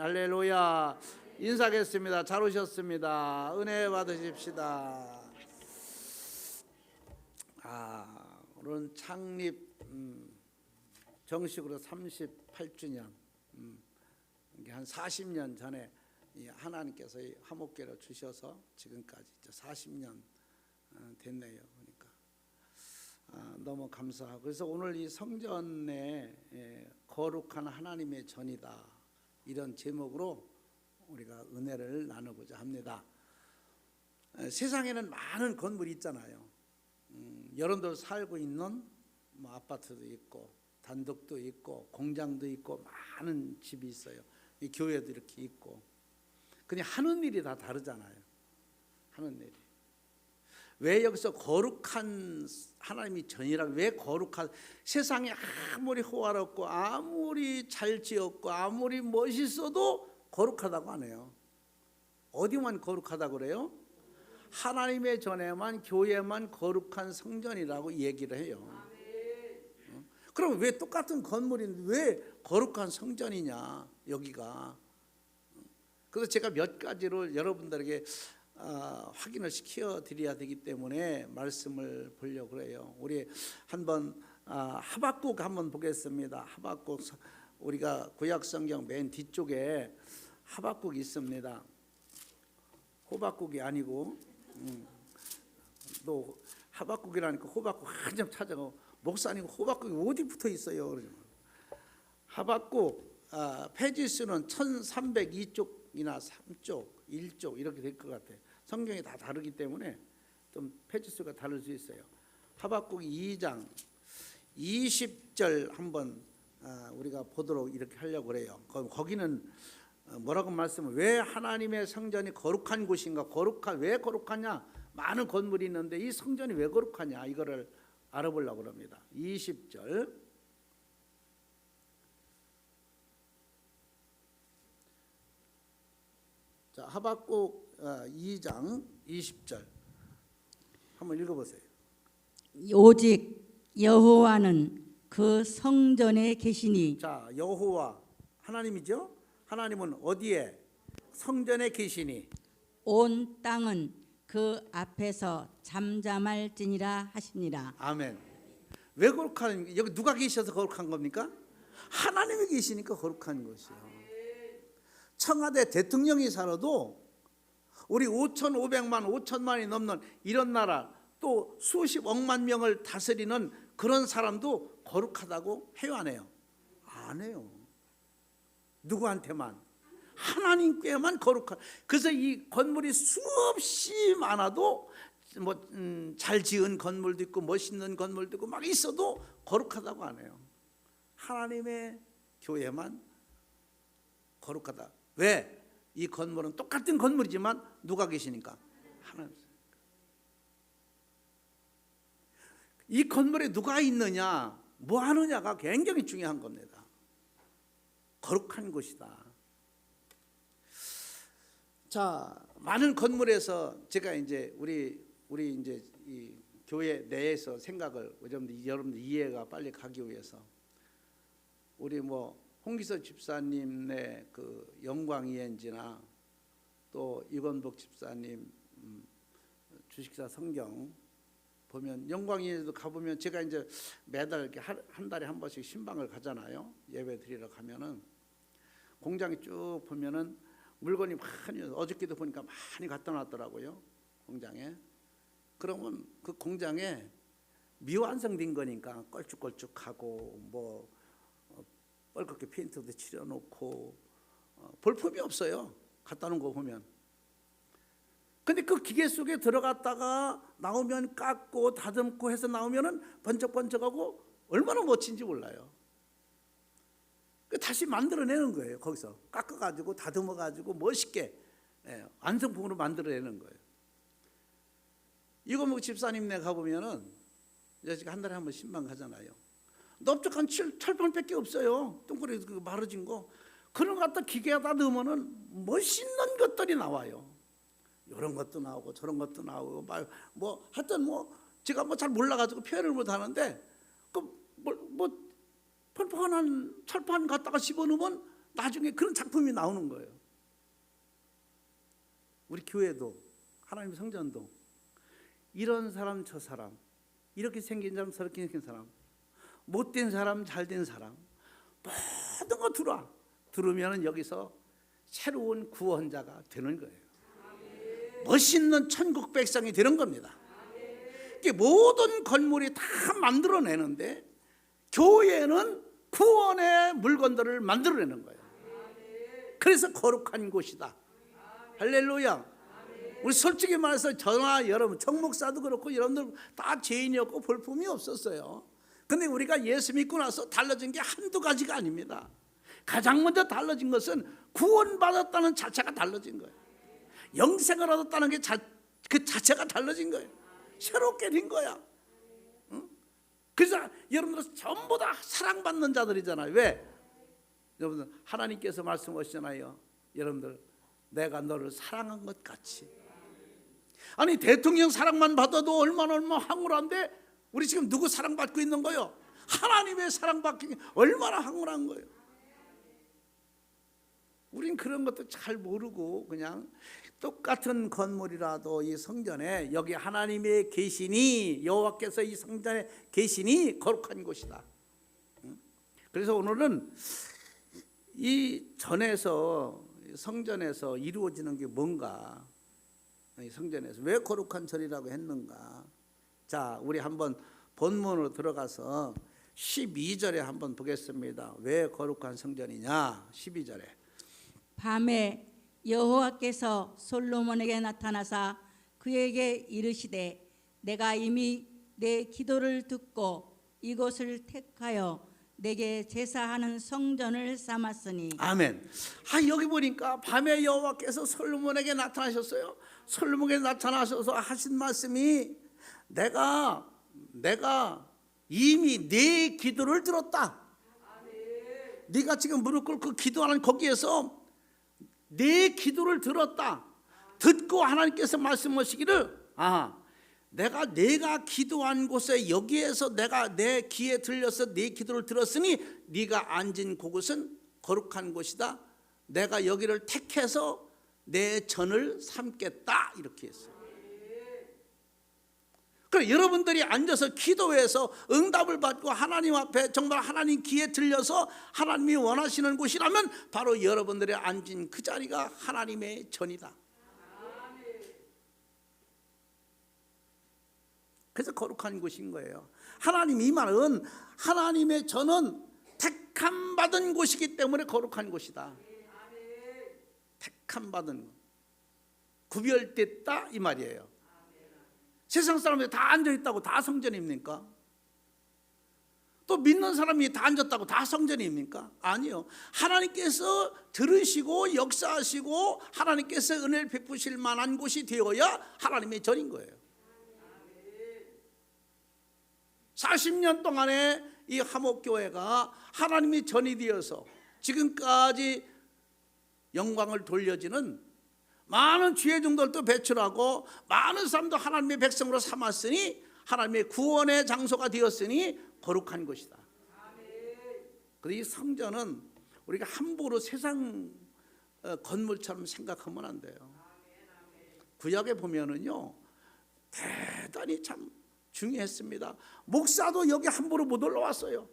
할렐루야. 인사하겠습니다. 잘 오셨습니다. 은혜 받으십시다. 오늘은 창립 정식으로 38주년, 이게 한 40년 전에 하나님께서 이 화목교를 주셔서 지금까지 이제 40년 됐네요. 그러니까 너무 감사하고, 그래서 오늘 이 성전에 거룩한 하나님의 전이다, 이런 제목으로 우리가 은혜를 나누고자 합니다. 세상에는 많은 건물이 있잖아요. 여러분들 살고 있는 뭐 아파트도 있고 단독도 있고 공장도 있고 많은 집이 있어요. 이 교회도 이렇게 있고. 그냥 하는 일이 다 다르잖아요. 하는 일이. 왜 여기서 거룩한 하나님이 전이라고, 왜 거룩한, 세상이 아무리 호화롭고 아무리 잘 지었고 아무리 멋있어도 거룩하다고 안 해요. 어디만 거룩하다고 그래요? 하나님의 전에만, 교회만 거룩한 성전이라고 얘기를 해요. 그럼 왜 똑같은 건물인데 왜 거룩한 성전이냐, 여기가. 그래서 제가 몇 가지를 여러분들에게 확인을 시켜 드려야 되기 때문에 말씀을 보려고 그래요. 우리 한번 하박국 한번 보겠습니다. 하박국, 우리가 구약 성경 맨 뒤쪽에 하박국이 있습니다. 호박국이 아니고, 또 하박국이라니까 호박국 한참 찾아가고, 목사님 호박국이 어디 붙어 있어요? 하박국 페이지수는 1302쪽이나 3쪽, 1쪽 이렇게 될 것 같아요. 성경이 다 다르기 때문에 좀 페이지수가 다를 수 있어요. 하박국 2장 20절 한번 우리가 보도록 이렇게 하려고 그래요. 거기는 뭐라고 말씀을, 왜 하나님의 성전이 거룩한 곳인가, 왜 거룩하냐, 많은 건물이 있는데 이 성전이 왜 거룩하냐, 이거를 알아보려고 합니다. 20절. 자, 하박국 2장 20절 한번 읽어보세요. 오직 여호와는 그 성전에 계시니. 자, 여호와 하나님이죠. 하나님은 어디에? 성전에 계시니 온 땅은 그 앞에서 잠잠할지니라 하시니라. 아멘. 왜 거룩한, 여기 누가 계셔서 거룩한 겁니까? 하나님이 계시니까 거룩한 것이요. 청와대 대통령이 살아도 우리 5,500만 5천만이 넘는 이런 나라, 또 수십억만 명을 다스리는 그런 사람도 거룩하다고 해요, 안 해요? 안 해요. 누구한테만? 하나님께만 거룩한. 그래서 이 건물이 수없이 많아도 뭐 잘 지은 건물도 있고 멋있는 건물도 있고 막 있어도 거룩하다고 안 해요. 하나님의 교회만 거룩하다. 왜? 이 건물은 똑같은 건물이지만 누가 계시니까? 하나님. 이 건물에 누가 있느냐, 뭐 하느냐가 굉장히 중요한 겁니다. 거룩한 곳이다. 자, 많은 건물에서 제가 이제 우리 이제 이 교회 내에서 생각을 여러분들 이해가 빨리 가기 위해서, 우리 뭐 홍기서 집사님의 그 영광이엔지나 또 이건복 집사님 주식사 성경 보면, 영광이엔지도 가보면, 제가 이제 매달 이렇게 한 달에 한 번씩 신방을 가잖아요. 예배 드리러 가면은 공장에 쭉 보면은 물건이 많이, 어저께도 보니까 많이 갖다 놨더라고요, 공장에. 그러면 그 공장에 미완성된 거니까 껄쭉껄쭉하고 뭐 뻘겋게 페인트도 칠해놓고 볼품이 없어요, 갖다 놓은 거 보면. 근데 그 기계 속에 들어갔다가 나오면 깎고 다듬고 해서 나오면은 번쩍번쩍하고 얼마나 멋진지 몰라요. 다시 만들어내는 거예요. 거기서 깎아가지고 다듬어가지고 멋있게 완성품으로 만들어내는 거예요. 이건복 집사님네 가보면은, 제가 한 달에 한 번 신방 가잖아요. 넓적한 철판밖에 없어요. 똥꼬리 마르진 거. 그런 거 갖다 기계에다 넣으면은 멋있는 것들이 나와요. 이런 것도 나오고 저런 것도 나오고 뭐 하여튼 뭐 제가 뭐 잘 몰라가지고 표현을 못 하는데, 그 뭐 펀펀한 철판 갖다가 집어넣으면 나중에 그런 작품이 나오는 거예요. 우리 교회도 하나님 성전도 이런 사람 저 사람, 이렇게 생긴 사람 저렇게 생긴 사람, 못된 사람 잘된 사람 모든 거 들으면 여기서 새로운 구원자가 되는 거예요. 멋있는 천국 백성이 되는 겁니다. 모든 건물이 다 만들어내는데 교회는 구원의 물건들을 만들어내는 거예요. 그래서 거룩한 곳이다. 할렐루야. 우리 솔직히 말해서 저나 여러분 정목사도 그렇고 여러분들 다 죄인이었고 볼품이 없었어요. 근데 우리가 예수 믿고 나서 달라진 게 한두 가지가 아닙니다. 가장 먼저 달라진 것은 구원받았다는 자체가 달라진 거예요. 영생을 얻었다는 게 그 자체가 달라진 거예요. 새롭게 된 거야. 응? 그래서 여러분들 전부 다 사랑받는 자들이잖아요. 왜? 여러분들 하나님께서 말씀하시잖아요. 여러분들 내가 너를 사랑한 것 같이. 아니 대통령 사랑만 받아도 얼마나 황홀한데 우리 지금 누구 사랑받고 있는 거예요? 하나님의 사랑받기 얼마나 황홀한 거예요. 우린 그런 것도 잘 모르고 그냥 똑같은 건물이라도 이 성전에 여기 하나님의 계시니 여호와께서 이 성전에 계시니 거룩한 곳이다. 그래서 오늘은 이 전에서 성전에서 이루어지는 게 뭔가, 이 성전에서 왜 거룩한 절이라고 했는가. 자, 우리 한번 본문으로 들어가서 12절에 한번 보겠습니다. 왜 거룩한 성전이냐. 12절에 밤에 여호와께서 솔로몬에게 나타나사 그에게 이르시되 내가 이미 내 기도를 듣고 이곳을 택하여 내게 제사하는 성전을 삼았으니. 아멘. 여기 보니까 밤에 여호와께서 솔로몬에게 나타나셨어요. 솔로몬에게 나타나셔서 하신 말씀이 내가 이미 내 기도를 들었다. 네가 지금 무릎 꿇고 기도하는 거기에서 내 기도를 들었다. 듣고 하나님께서 말씀하시기를 내가 기도한 곳에 여기에서 내가 내 귀에 들려서 내 기도를 들었으니 네가 앉은 그곳은 거룩한 곳이다. 내가 여기를 택해서 내 전을 삼겠다. 이렇게 했어요. 그래, 여러분들이 앉아서 기도해서 응답을 받고 하나님 앞에 정말 하나님 귀에 들려서 하나님이 원하시는 곳이라면 바로 여러분들이 앉은 그 자리가 하나님의 전이다. 그래서 거룩한 곳인 거예요. 하나님, 이 말은 하나님의 전은 택함 받은 곳이기 때문에 거룩한 곳이다. 택함 받은, 구별됐다 이 말이에요. 세상 사람들이 다 앉아있다고 다 성전입니까? 또 믿는 사람이 다 앉았다고 다 성전입니까? 아니요. 하나님께서 들으시고 역사하시고 하나님께서 은혜를 베푸실 만한 곳이 되어야 하나님의 전인 거예요. 40년 동안에 이 하목교회가 하나님의 전이 되어서 지금까지 영광을 돌려지는 많은 지혜종들도 배출하고 많은 사람도 하나님의 백성으로 삼았으니 하나님의 구원의 장소가 되었으니 거룩한 것이다. 그래서 이 성전은 우리가 함부로 세상 건물처럼 생각하면 안 돼요. 구약에 보면은요 대단히 참 중요했습니다. 목사도 여기 함부로 못 올라왔어요.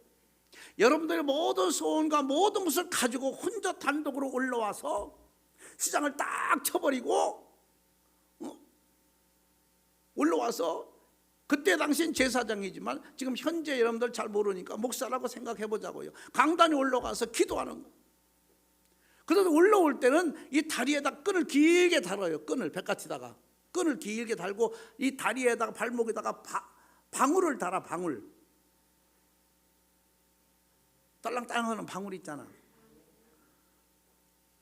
여러분들의 모든 소원과 모든 것을 가지고 혼자 단독으로 올라와서 휘장을 딱 쳐버리고 올라와서, 그때 당시엔 제사장이지만 지금 현재 여러분들 잘 모르니까 목사라고 생각해 보자고요. 강단에 올라가서 기도하는 거. 그래서 올라올 때는 이 다리에다 끈을 길게 달아요. 끈을 백같이다가 끈을 길게 달고 이 다리에다가 발목에다가 방울을 달아. 방울, 딸랑딸랑하는 방울 있잖아.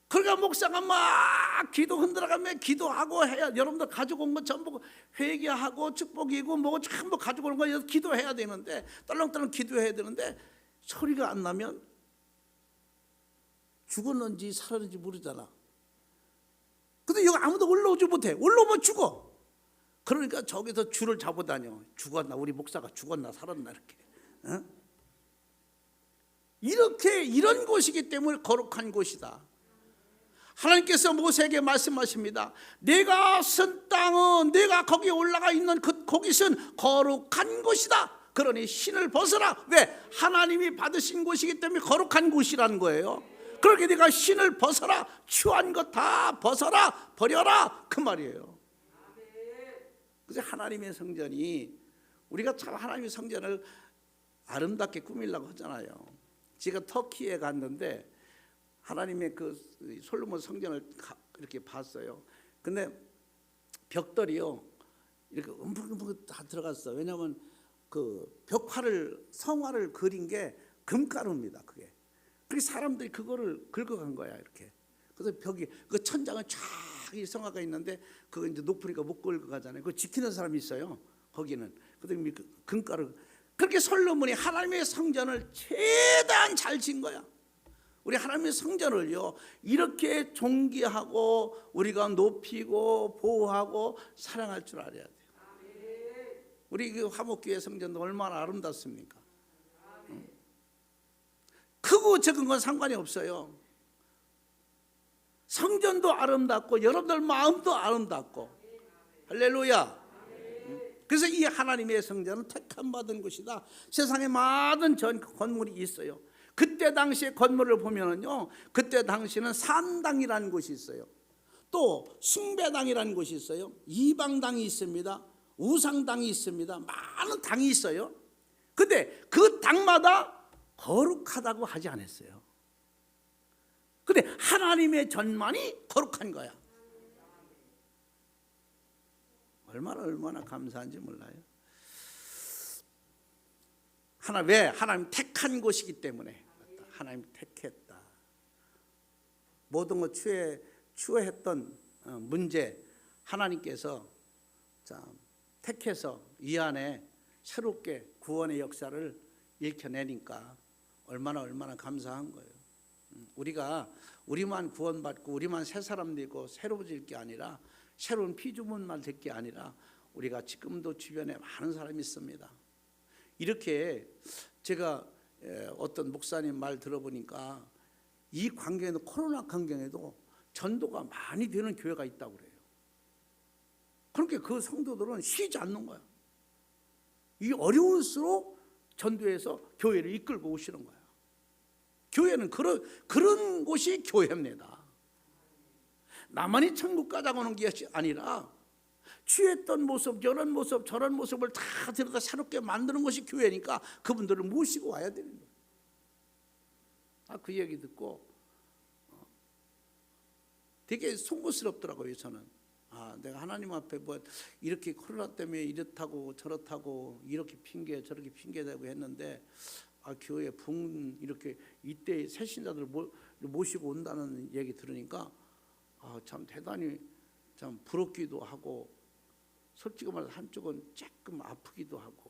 그러니까 목사가 막 기도 흔들어가며 기도하고 해야, 여러분들 가지고 온 거 전부 회개하고 축복이고 뭐 전부 가지고 온 거 기도해야 되는데, 딸랑딸랑 기도해야 되는데 소리가 안 나면 죽었는지 살았는지 모르잖아. 근데 여기 아무도 올라오지 못해. 올라오면 죽어. 그러니까 저기서 줄을 잡아다녀. 죽었나, 우리 목사가 죽었나 살았나 이렇게. 이렇게 이런 곳이기 때문에 거룩한 곳이다. 하나님께서 모세에게 말씀하십니다. 내가 쓴 땅은 내가 거기에 올라가 있는 그 곳은 거룩한 곳이다. 그러니 신을 벗어라. 왜? 하나님이 받으신 곳이기 때문에 거룩한 곳이라는 거예요. 그렇게 내가 신을 벗어라. 추한 것 다 벗어라. 버려라. 그 말이에요. 그래서 하나님의 성전이, 우리가 참 하나님의 성전을 아름답게 꾸미려고 하잖아요. 제가 터키에 갔는데 하나님의 그 솔로몬 성전을 이렇게 봤어요. 근데 벽돌이요 이렇게 움푹움푹 다 들어갔어. 왜냐하면 그 벽화를, 성화를 그린 게 금가루입니다. 그게. 그래서 사람들이 그거를 긁어간 거야 이렇게. 그래서 벽이, 그 천장은 쫙 이 성화가 있는데 그거 이제 높으니까 못 긁어가잖아요. 그거 지키는 사람이 있어요. 거기는. 그다음에 금가루. 그렇게 솔로몬이 하나님의 성전을 최대한 잘 지은 거야. 우리 하나님의 성전을요 이렇게 존귀하고 우리가 높이고 보호하고 사랑할 줄 알아야 돼요. 우리 그 화목교회 성전도 얼마나 아름답습니까? 크고 적은 건 상관이 없어요. 성전도 아름답고 여러분들 마음도 아름답고. 할렐루야. 그래서 이 하나님의 성전은 택함 받은 곳이다. 세상에 많은 전 건물이 있어요. 그때 당시의 건물을 보면은요, 그때 당시는 산당이라는 곳이 있어요. 또 숭배당이라는 곳이 있어요. 이방당이 있습니다. 우상당이 있습니다. 많은 당이 있어요. 근데 그 당마다 거룩하다고 하지 않았어요. 근데 하나님의 전만이 거룩한 거야. 얼마나 감사한지 몰라요. 왜? 하나님 택한 곳이기 때문에. 하나님 택했다. 모든 것 추해했던 문제 하나님께서 택해서 이 안에 새롭게 구원의 역사를 일으켜내니까 얼마나 감사한 거예요. 우리만 구원받고 우리만 새 사람 되고 새로워질 게 아니라, 새로운 피조물만 될 게 아니라 우리가 지금도 주변에 많은 사람이 있습니다. 이렇게 제가 어떤 목사님 말 들어보니까 이 광경에도, 코로나 광경에도 전도가 많이 되는 교회가 있다고 그래요. 그러니까 그 성도들은 쉬지 않는 거야. 이 어려울수록 전도해서 교회를 이끌고 오시는 거야. 교회는 그런 곳이 교회입니다. 나만이 천국 가자고 하는 게 아니라 취했던 모습, 저런 모습, 저런 모습을 다 들여다 새롭게 만드는 것이 교회니까 그분들을 모시고 와야 되는 거예요. 그 얘기 듣고 되게 송구스럽더라고요. 저는 내가 하나님 앞에 뭐 이렇게 코로나 때문에 이렇다고 저렇다고 이렇게 핑계 저렇게 핑계대고 했는데 교회 이렇게 이때 새신자들 모시고 온다는 얘기 들으니까 참 대단히 참 부럽기도 하고, 솔직히 말해서 한쪽은 조금 아프기도 하고,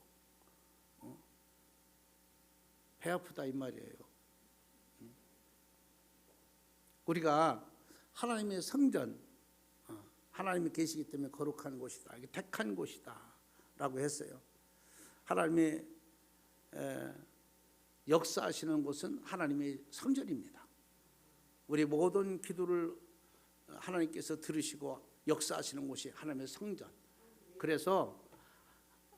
배 아프다 이 말이에요. 우리가 하나님의 성전, 하나님이 계시기 때문에 거룩한 곳이다, 택한 곳이다 라고 했어요. 하나님의 역사하시는 곳은 하나님의 성전입니다. 우리 모든 기도를 하나님께서 들으시고 역사하시는 곳이 하나님의 성전. 그래서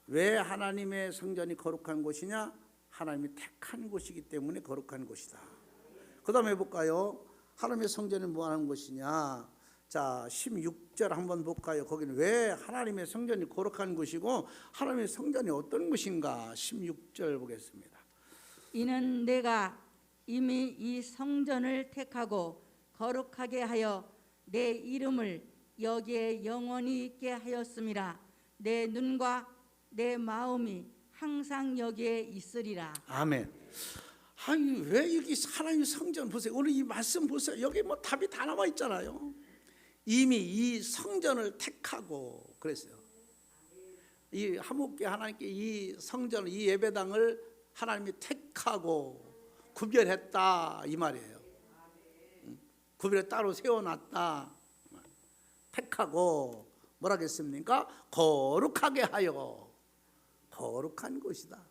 왜 하나님의 성전이 거룩한 곳이냐? 하나님이 택한 곳이기 때문에 거룩한 곳이다. 그 다음에 볼까요? 하나님의 성전이 뭐 하는 곳이냐? 자, 16절 한번 볼까요? 거기는 왜 하나님의 성전이 거룩한 곳이고 하나님의 성전이 어떤 곳인가? 16절 보겠습니다. 이는 내가 이미 이 성전을 택하고 거룩하게 하여 내 이름을 여기에 영원히 있게 하였음이라. 내 눈과 내 마음이 항상 여기에 있으리라. 아멘. 왜 여기 하나님의 성전 보세요. 오늘 이 말씀 보세요. 여기 뭐 답이 다 나와 있잖아요. 이미 이 성전을 택하고 그랬어요. 이 화목교회 하나님께 이 성전을, 이 예배당을 하나님이 택하고 구별했다 이 말이에요. 구별에 따로 세워놨다. 택하고 뭐라 했습니까? 거룩하게 하여. 거룩한 곳이다.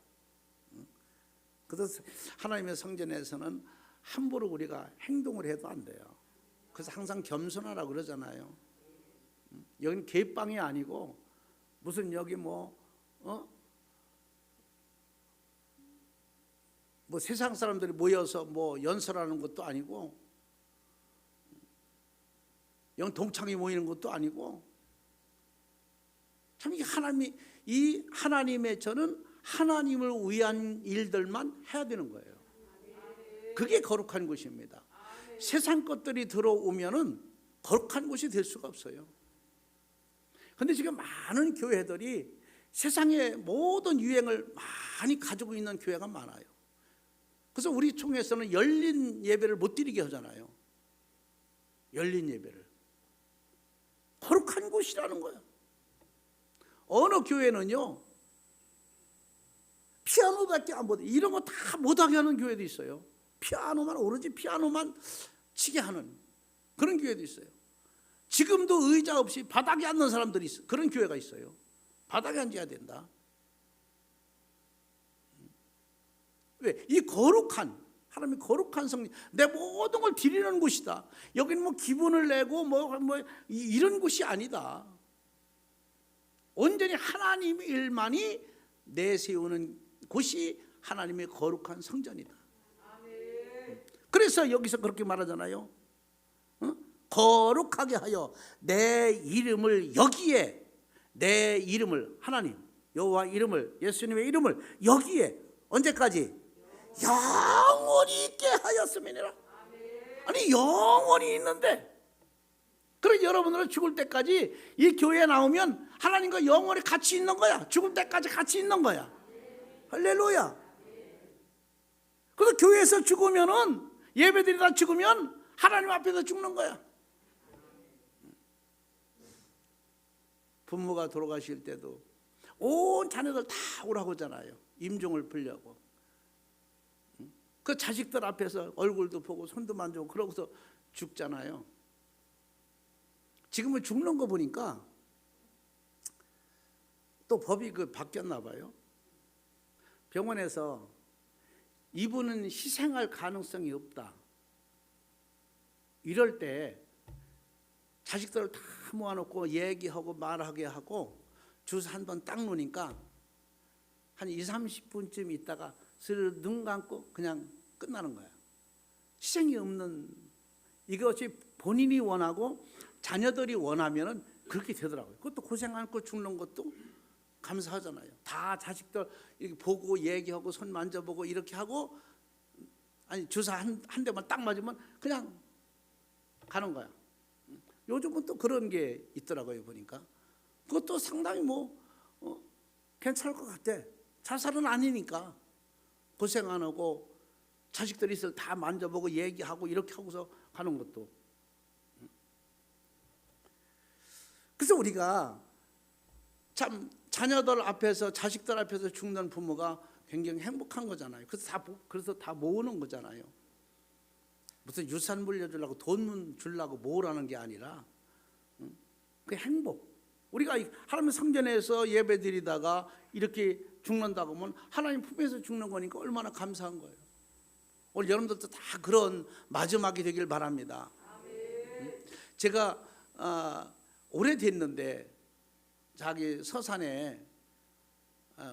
그래서 하나님의 성전에서는 함부로 우리가 행동을 해도 안 돼요. 그래서 항상 겸손하라고 그러잖아요. 여기는 개방이 아니고 무슨 여기 뭐 세상 사람들이 모여서 뭐 연설하는 것도 아니고, 영 동창이 모이는 것도 아니고, 참 이 하나님의 저는 하나님을 위한 일들만 해야 되는 거예요. 그게 거룩한 곳입니다. 세상 것들이 들어오면은 거룩한 곳이 될 수가 없어요. 그런데 지금 많은 교회들이 세상의 모든 유행을 많이 가지고 있는 교회가 많아요. 그래서 우리 총회에서는 열린 예배를 못 드리게 하잖아요. 열린 예배를. 거룩한 곳이라는 거예요. 어느 교회는요, 피아노밖에 안 못해. 이런 거 다 못하게 하는 교회도 있어요. 피아노만, 오로지 피아노만 치게 하는 그런 교회도 있어요. 지금도 의자 없이 바닥에 앉는 사람들이 있어요. 그런 교회가 있어요. 바닥에 앉아야 된다. 왜? 이 거룩한, 하나님의 거룩한 성전, 내 모든 걸 드리는 곳이다. 여기는 뭐 기분을 내고 이런 곳이 아니다. 온전히 하나님의 일만이 내세우는 곳이 하나님의 거룩한 성전이다. 그래서 여기서 그렇게 말하잖아요. 거룩하게 하여 내 이름을 여기에, 내 이름을, 하나님 여호와 이름을, 예수님의 이름을 여기에 언제까지? 영원히 있게 하였음이니라. 아니 영원히 있는데, 그래 여러분들은 죽을 때까지 이 교회에 나오면 하나님과 영원히 같이 있는 거야. 죽을 때까지 같이 있는 거야. 할렐루야. 그래서 교회에서 죽으면은, 예배드리다 죽으면 하나님 앞에서 죽는 거야. 부모가 돌아가실 때도 온 자녀들 다 오라고 하잖아요. 임종을 빌려고. 그 자식들 앞에서 얼굴도 보고 손도 만지고 그러고서 죽잖아요. 지금은 죽는 거 보니까 또 법이 바뀌었나 봐요. 병원에서 이분은 희생할 가능성이 없다, 이럴 때 자식들을 다 모아놓고 얘기하고 말하게 하고 주사 한 번 딱 놓으니까 한 20-30분쯤 있다가 스르르 눈 감고 그냥 끝나는 거야. 희생이 없는, 이것이 본인이 원하고 자녀들이 원하면은 그렇게 되더라고요. 그것도 고생 않고 죽는 것도 감사하잖아요. 다 자식들 이렇게 보고 얘기하고 손 만져보고 이렇게 하고, 아니 주사 한 대만 딱 맞으면 그냥 가는 거야. 요즘은 또 그런 게 있더라고요. 보니까 그것도 상당히 괜찮을 것 같아. 자살은 아니니까 고생 안 하고 자식들이 있을 다 만져보고 얘기하고 이렇게 하고서 가는 것도. 그래서 우리가 참 자녀들 앞에서, 자식들 앞에서 죽는 부모가 굉장히 행복한 거잖아요. 그래서 다 모으는 거잖아요. 무슨 유산 물려주려고 돈 주려고 모으라는 게 아니라 그 행복. 우리가 하나님 성전에서 예배드리다가 이렇게 죽는다고 하면 하나님 품에서 죽는 거니까 얼마나 감사한 거예요. 오늘 여러분들도 다 그런 마지막이 되길 바랍니다. 제가 오래됐는데 자기 서산에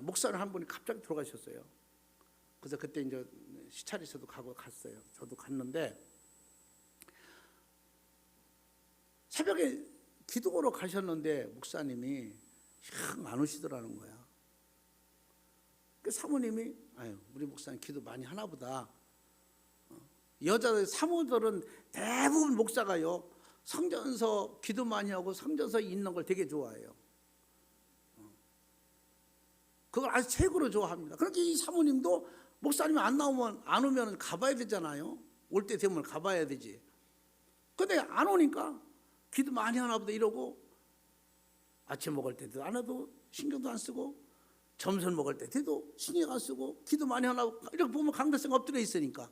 목사님 한 분이 갑자기 돌아가셨어요. 그래서 그때 이제 시찰에서도 갔어요. 저도 갔는데 새벽에 기도하러 가셨는데 목사님이 안 오시더라는 거야. 그 사모님이 우리 목사님 기도 많이 하나 보다. 여자들 사모들은 대부분 목사가요, 성전서 기도 많이 하고 성전서 읽는 걸 되게 좋아해요. 그걸 아주 최고로 좋아합니다. 그렇게 이 사모님도 목사님이 안 오면 가봐야 되잖아요. 올 때 되면 가봐야 되지. 근데 안 오니까 기도 많이 하나 보다 이러고, 아침 먹을 때도 안 해도 신경도 안 쓰고, 점심 먹을 때도 신경 안 쓰고, 기도 많이 하나 이렇게 보면 강대성 엎드려 있으니까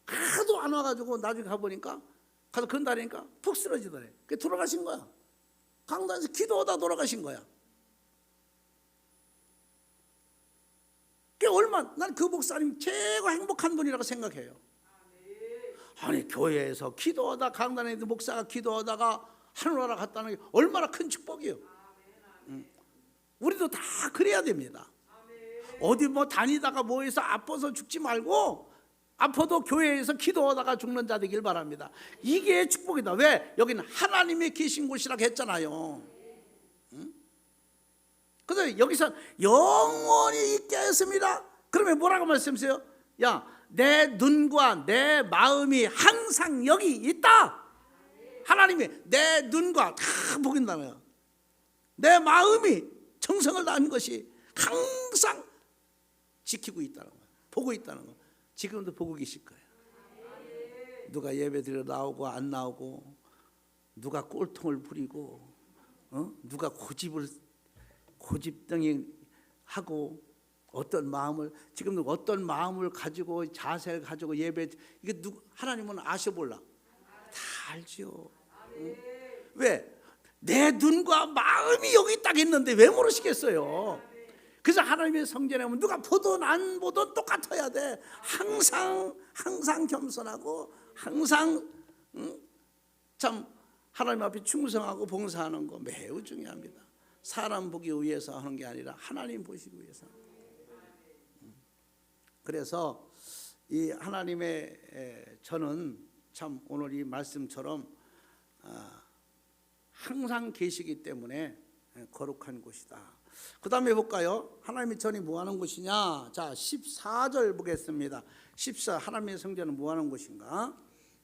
하도 안 와가지고 나중에 가보니까, 가서 건다니까 푹 쓰러지더래. 그게 돌아가신 거야. 강단에서 기도하다 돌아가신 거야. 난 그 목사님 최고 행복한 분이라고 생각해요. 아니 교회에서 기도하다 강단에 있는 목사가 기도하다가 하늘나라 갔다는 게 얼마나 큰 축복이에요. 우리도 다 그래야 됩니다. 어디 뭐 다니다가 뭐해서 아파서 죽지 말고 아파도 교회에서 기도하다가 죽는 자 되길 바랍니다. 이게 축복이다. 왜? 여기는 하나님이 계신 곳이라고 했잖아요. 그래서 여기서 영원히 있게 했습니다. 그러면 뭐라고 말씀하세요? 야, 내 눈과 내 마음이 항상 여기 있다. 하나님이 내 눈과 다 보긴다며. 내 마음이 정성을 다하는 것이 항상 지키고 있다는 거예요. 보고 있다는 거예요. 지금도 보고 계실 거예요. 누가 예배 드리러 나오고 안 나오고, 누가 꼴통을 부리고, 누가 고집덩이 하고, 어떤 마음을 지금도 어떤 마음을 가지고 자세를 가지고 예배, 이게 하나님은 아셔볼라. 다 알죠. 왜? 내 눈과 마음이 여기 딱 있는데 왜 모르시겠어요? 그래서 하나님의 성전에 오면 누가 보든 안 보든 똑같아야 돼. 항상 겸손하고 항상 참 하나님 앞에 충성하고 봉사하는 거 매우 중요합니다. 사람 보기 위해서 하는 게 아니라 하나님 보시기 위해서. 그래서 이 하나님의 저는 참 오늘 이 말씀처럼 항상 계시기 때문에 거룩한 곳이다. 그 다음에 볼까요? 하나님의 전이 뭐하는 곳이냐. 자 14절 보겠습니다. 14 하나님의 성전은 뭐하는 곳인가?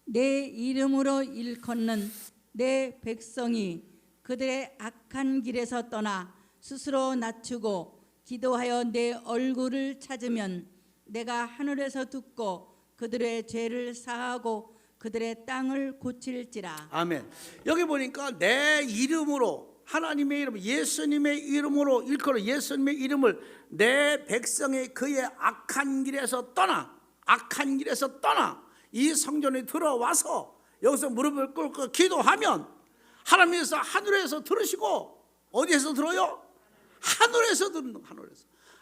내 이름으로 일컫는 내 백성이 그들의 악한 길에서 떠나 스스로 낮추고 기도하여 내 얼굴을 찾으면 내가 하늘에서 듣고 그들의 죄를 사하고 그들의 땅을 고칠지라. 아멘. 여기 보니까 내 이름으로, 하나님의 이름, 예수님의 이름으로 일컬어 예수님의 이름을 내 백성이 그의 악한 길에서 떠나 이 성전에 들어와서 여기서 무릎을 꿇고 기도하면 하나님께서 하늘에서 들으시고, 어디에서 들어요? 하늘에서 듣는,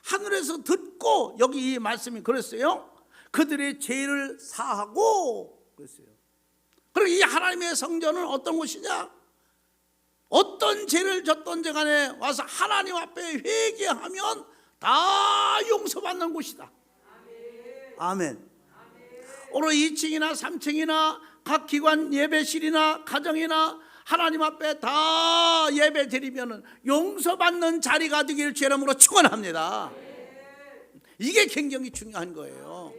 하늘에서 듣고, 여기 이 말씀이 그랬어요. 그들의 죄를 사하고 그랬어요. 그리고 이 하나님의 성전은 어떤 곳이냐? 어떤 죄를 졌던지 간에 와서 하나님 앞에 회개하면 다 용서받는 곳이다. 아멘. 오늘 2층이나 3층이나 각 기관 예배실이나 가정이나 하나님 앞에 다 예배 드리면 용서받는 자리가 되길 주 이름으로 축원합니다. 이게 굉장히 중요한 거예요.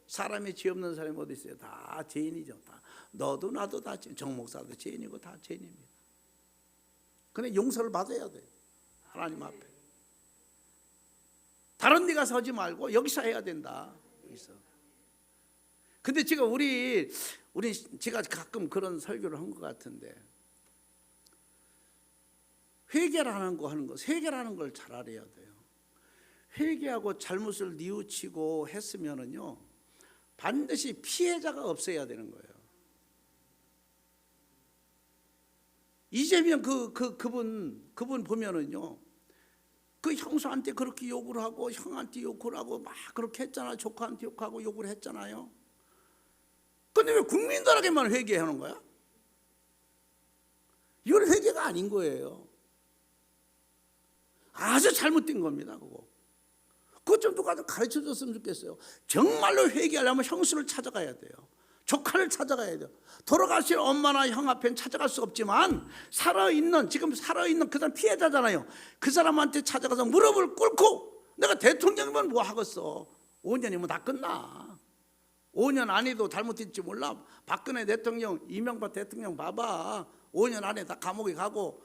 사람이 죄 없는 사람이 어디 있어요? 다 죄인이죠. 다. 너도 나도 다 죄인. 정 목사도 죄인이고 다 죄인입니다. 근데 용서를 받아야 돼요. 하나님 앞에. 다른 데 가서 하지 말고 여기서 해야 된다. 여기서. 근데 지금 우리 제가 가끔 그런 설교를 한 것 같은데, 회개라는 거 하는 거, 회개라는 걸 잘 알아야 돼요. 회개하고 잘못을 뉘우치고 했으면은요, 반드시 피해자가 없어야 되는 거예요. 이재명 그분 보면은요, 그 형수한테 그렇게 욕을 하고 형한테 욕을 하고 막 그렇게 했잖아요. 조카한테 욕하고 욕을 했잖아요. 근데 왜 국민들에게만 회개하는 거야? 이건 회개가 아닌 거예요. 아주 잘못된 겁니다. 그것 좀 누가 좀 가르쳐 줬으면 좋겠어요. 정말로 회개하려면 형수를 찾아가야 돼요. 조카를 찾아가야 돼요. 돌아가실 엄마나 형 앞엔 찾아갈 수 없지만 지금 살아있는 그 사람 피해자잖아요. 그 사람한테 찾아가서 무릎을 꿇고, 내가 대통령이면 뭐 하겠어. 5년이면 다 끝나. 5년 안에도 잘못했지 몰라. 박근혜 대통령, 이명박 대통령 봐봐. 5년 안에 다 감옥에 가고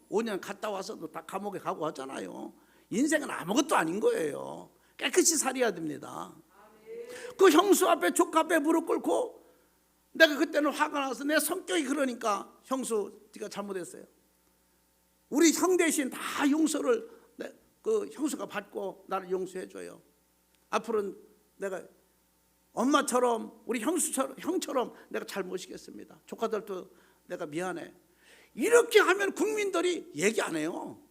5년 갔다 와서도 다 감옥에 가고 하잖아요. 인생은 아무것도 아닌 거예요. 깨끗이 살아야 됩니다. 그 형수 앞에 조카 앞에 무릎 꿇고, 내가 그때는 화가 나서 내 성격이 그러니까, 형수 네가 잘못했어요. 우리 형 대신 다 용서를 그 형수가 받고 나를 용서해줘요. 앞으로는 내가 엄마처럼 우리 형처럼 내가 잘 모시겠습니다. 조카들도 내가 미안해. 이렇게 하면 국민들이 얘기 안 해요.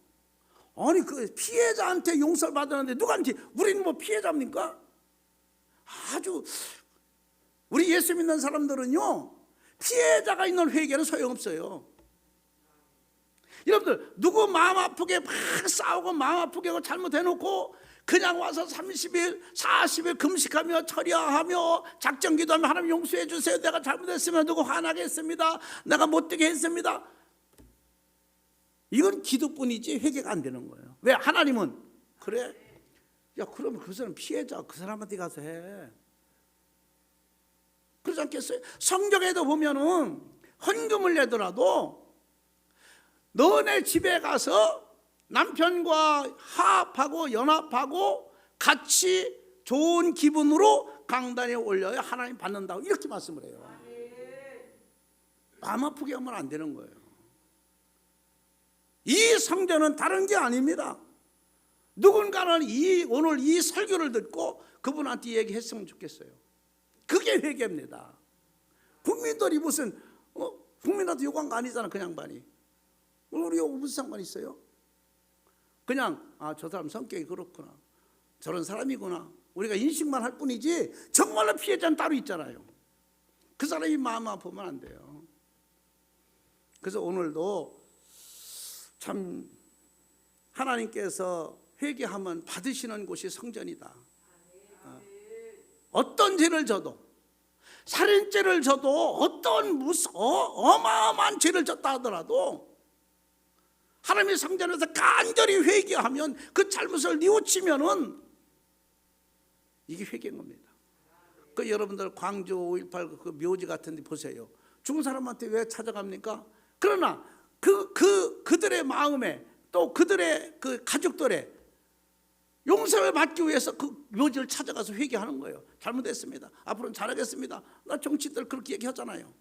아니 그 피해자한테 용서를 받았는데 누구한테? 우리는 뭐 피해자입니까? 아주 우리 예수 믿는 사람들은요 피해자가 있는 회개는 소용없어요. 여러분들 누구 마음 아프게 막 싸우고 마음 아프게 하고 잘못해놓고 그냥 와서 30일 40일 금식하며 철야하며 작정기도하며 하나님 용서해 주세요, 내가 잘못했으면 누구 화나게 했습니다, 내가 못되게 했습니다, 이건 기도뿐이지 회개가 안 되는 거예요. 왜? 하나님은 그래? 야 그러면 그 사람 피해자, 그 사람한테 가서 해. 그렇지 않겠어요? 성경에도 보면은 헌금을 내더라도 너네 집에 가서 남편과 화합하고 연합하고 같이 좋은 기분으로 강단에 올려야 하나님 받는다고 이렇게 말씀을 해요. 마음 아프게 하면 안 되는 거예요. 이 성전은 다른 게 아닙니다. 누군가는 오늘 이 설교를 듣고 그분한테 얘기했으면 좋겠어요. 그게 회개입니다. 국민들이 무슨 국민한테 요구한 거 아니잖아. 그 양반이 우리가 무슨 상관 있어요? 그냥 저 사람 성격이 그렇구나, 저런 사람이구나, 우리가 인식만 할 뿐이지 정말로 피해자는 따로 있잖아요. 그 사람이 마음 아프면 안 돼요. 그래서 오늘도 참 하나님께서 회개하면 받으시는 곳이 성전이다. 어떤 죄를 져도, 살인죄를 져도, 어떤 어마어마한 죄를 졌다 하더라도 하나님의 성전에서 간절히 회개하면, 그 잘못을 뉘우치면은 이게 회개인 겁니다. 그 여러분들 광주 5.18 그 묘지 같은 데 보세요. 죽은 사람한테 왜 찾아갑니까? 그러나 그들의 마음에, 또 그들의 그 가족들의 용서를 받기 위해서 그 묘지를 찾아가서 회개하는 거예요. 잘못했습니다, 앞으로는 잘하겠습니다. 나 정치인들 그렇게 얘기하잖아요.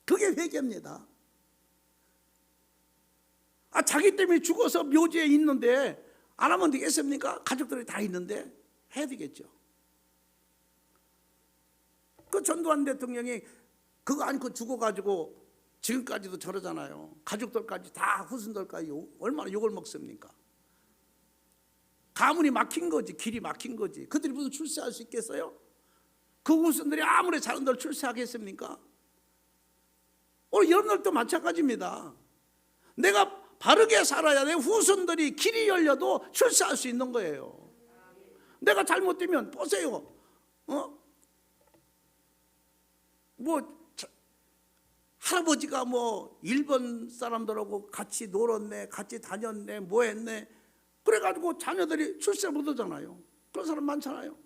그게 회개입니다. 자기 때문에 죽어서 묘지에 있는데 안 하면 되겠습니까? 가족들이 다 있는데 해야 되겠죠. 그 전두환 대통령이 그거 안고 죽어가지고 지금까지도 저러잖아요. 가족들까지 다, 후손들까지 얼마나 욕을 먹습니까? 가문이 막힌 거지, 길이 막힌 거지. 그들이 무슨 출세할 수 있겠어요? 그 후손들이 아무리 잘한들 출세하겠습니까? 오늘 여러분들도 마찬가지입니다. 내가 바르게 살아야 내 후손들이 길이 열려도 출세할 수 있는 거예요. 내가 잘못되면 보세요. 할아버지가 일본 사람들하고 같이 놀았네, 같이 다녔네, 뭐 했네, 그래가지고 자녀들이 출세 못 하잖아요. 그런 사람 많잖아요.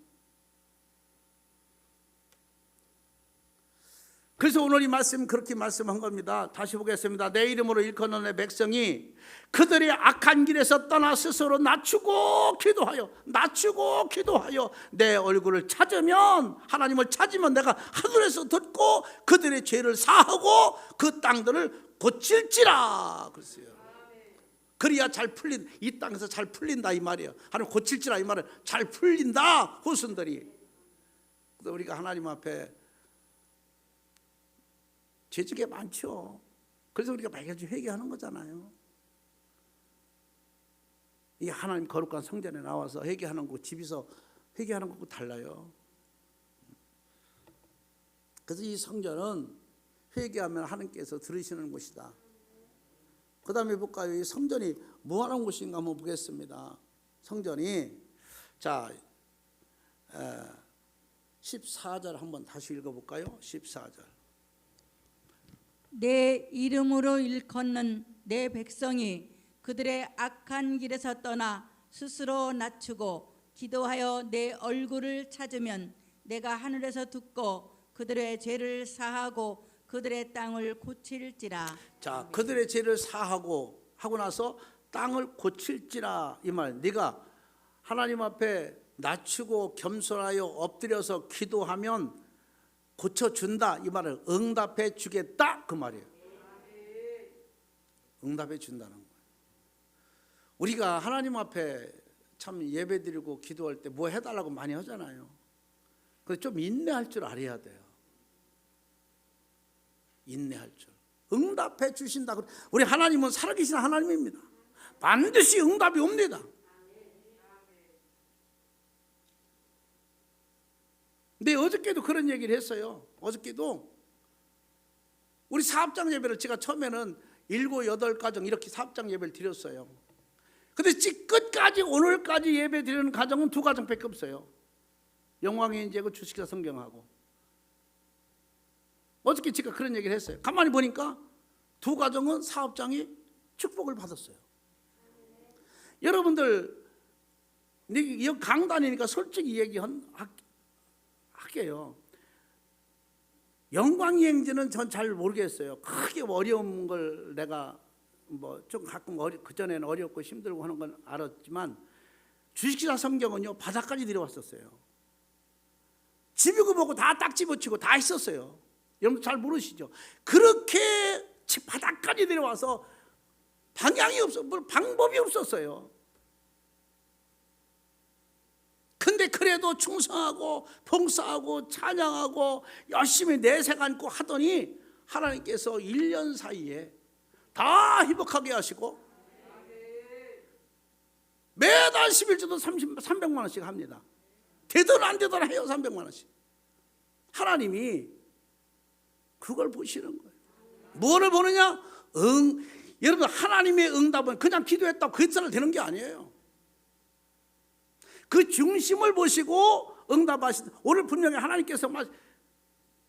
그래서 오늘 이 말씀 그렇게 말씀한 겁니다. 다시 보겠습니다. 내 이름으로 일컫는 내 백성이 그들의 악한 길에서 떠나 스스로 낮추고 기도하여 내 얼굴을 찾으면, 하나님을 찾으면 내가 하늘에서 듣고 그들의 죄를 사하고 그 땅들을 고칠지라 그랬어요. 그래야 잘 풀린, 이 땅에서 잘 풀린다 이 말이에요. 하나님 고칠지라 이 말은 잘 풀린다, 후손들이. 그래서 우리가 하나님 앞에 죄지게 많죠. 그래서 우리가 매일같이 회개하는 거잖아요. 이 하나님 거룩한 성전에 나와서 회개하는 거, 집에서 회개하는 것과 달라요. 그래서 이 성전은 회개하면 하나님께서 들으시는 곳이다. 그 다음에 볼까요? 이 성전이 뭐하는 곳인가 한번 보겠습니다. 성전이, 자 14절 한번 다시 읽어볼까요? 14절. 내 이름으로 일컫는 내 백성이 그들의 악한 길에서 떠나 스스로 낮추고 기도하여 내 얼굴을 찾으면 내가 하늘에서 듣고 그들의 죄를 사하고 그들의 땅을 고칠지라. 자, 그들의 죄를 사하고 하고 나서 땅을 고칠지라 이 말. 네가 하나님 앞에 낮추고 겸손하여 엎드려서 기도하면 고쳐준다 이 말을, 응답해 주겠다 그 말이에요. 응답해 준다는 거예요. 우리가 하나님 앞에 참 예배드리고 기도할 때 뭐 해달라고 많이 하잖아요. 그래서 좀 인내할 줄 알아야 돼요. 인내할 줄. 응답해 주신다. 우리 하나님은 살아계신 하나님입니다. 반드시 응답이 옵니다. 근데 어저께도 그런 얘기를 했어요. 어저께도 우리 사업장 예배를 제가 처음에는 7, 8가정 이렇게 사업장 예배를 드렸어요. 근데 끝까지 오늘까지 예배 드리는 가정은 2가정밖에 없어요. 영광의 인재고 주식사 성경하고. 어저께 제가 그런 얘기를 했어요. 가만히 보니까 2가정은 사업장이 축복을 받았어요. 여러분들 이 강단이니까 솔직히 얘기할게요. 영광의 행진은 전 잘 모르겠어요. 크게 어려운 걸 내가 뭐 좀 가끔 그전에는 어렵고 힘들고 하는 건 알았지만 주식시사 성경은요 바닥까지 내려왔었어요. 집이고 뭐고 다 딱 집어치고 다 했었어요. 여러분 잘 모르시죠? 그렇게 바닥까지 내려와서 방향이 방법이 없었어요. 근데 그래도 충성하고 봉사하고 찬양하고 열심히 내색 안고 하더니 하나님께서 1년 사이에 다 회복하게 하시고 매달 11주도 300만 원씩 합니다. 되든 안 되든 해요. 300만 원씩. 하나님이 그걸 보시는 거예요. 뭐를 보느냐? 여러분 하나님의 응답은 그냥 기도했다고 그 뜻을 되는 게 아니에요. 그 중심을 보시고 응답하신. 오늘 분명히 하나님께서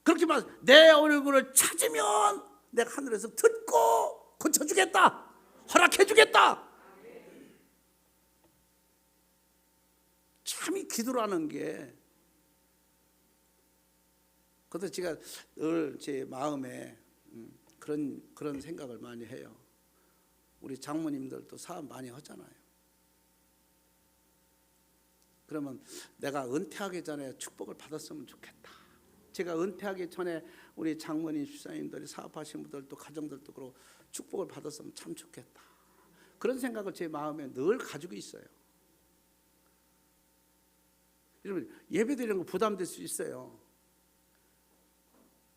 그렇게 내 얼굴을 찾으면 내가 하늘에서 듣고 고쳐주겠다, 허락해주겠다. 참 이 기도라는 게, 그래서 제가 늘 제 마음에 그런 생각을 많이 해요. 우리 장모님들도 사업 많이 하잖아요. 그러면 내가 은퇴하기 전에 축복을 받았으면 좋겠다. 제가 은퇴하기 전에 우리 장모님, 집사님들이 사업하시는 분들도 가정들도 그렇고 축복을 받았으면 참 좋겠다. 그런 생각을 제 마음에 늘 가지고 있어요. 여러분 예배 드리는 거 부담될 수 있어요.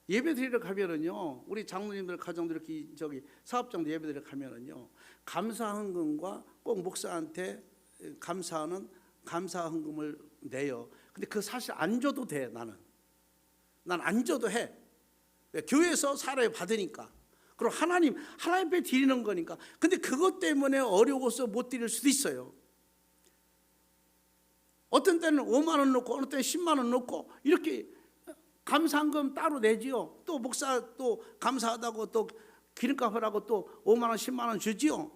예배 드리러 가면은요, 우리 장로님들 가정들 이렇게 사업장도 예배 드리러 가면은요, 감사 헌금과 꼭 목사한테 감사하는 감사 헌금을 내요. 근데 그 사실 안 줘도 돼. 난 안 줘도 해. 교회에서 사람이 받으니까. 그리고 하나님 앞에 드리는 거니까. 근데 그것 때문에 어려워서 못 드릴 수도 있어요. 어떤 때는 5만 원 넣고 어느 때는 10만 원 넣고 이렇게 감사한금 따로 내지요. 또 목사 또 감사하다고 또 기름값을 또 5만 원 10만 원 주지요.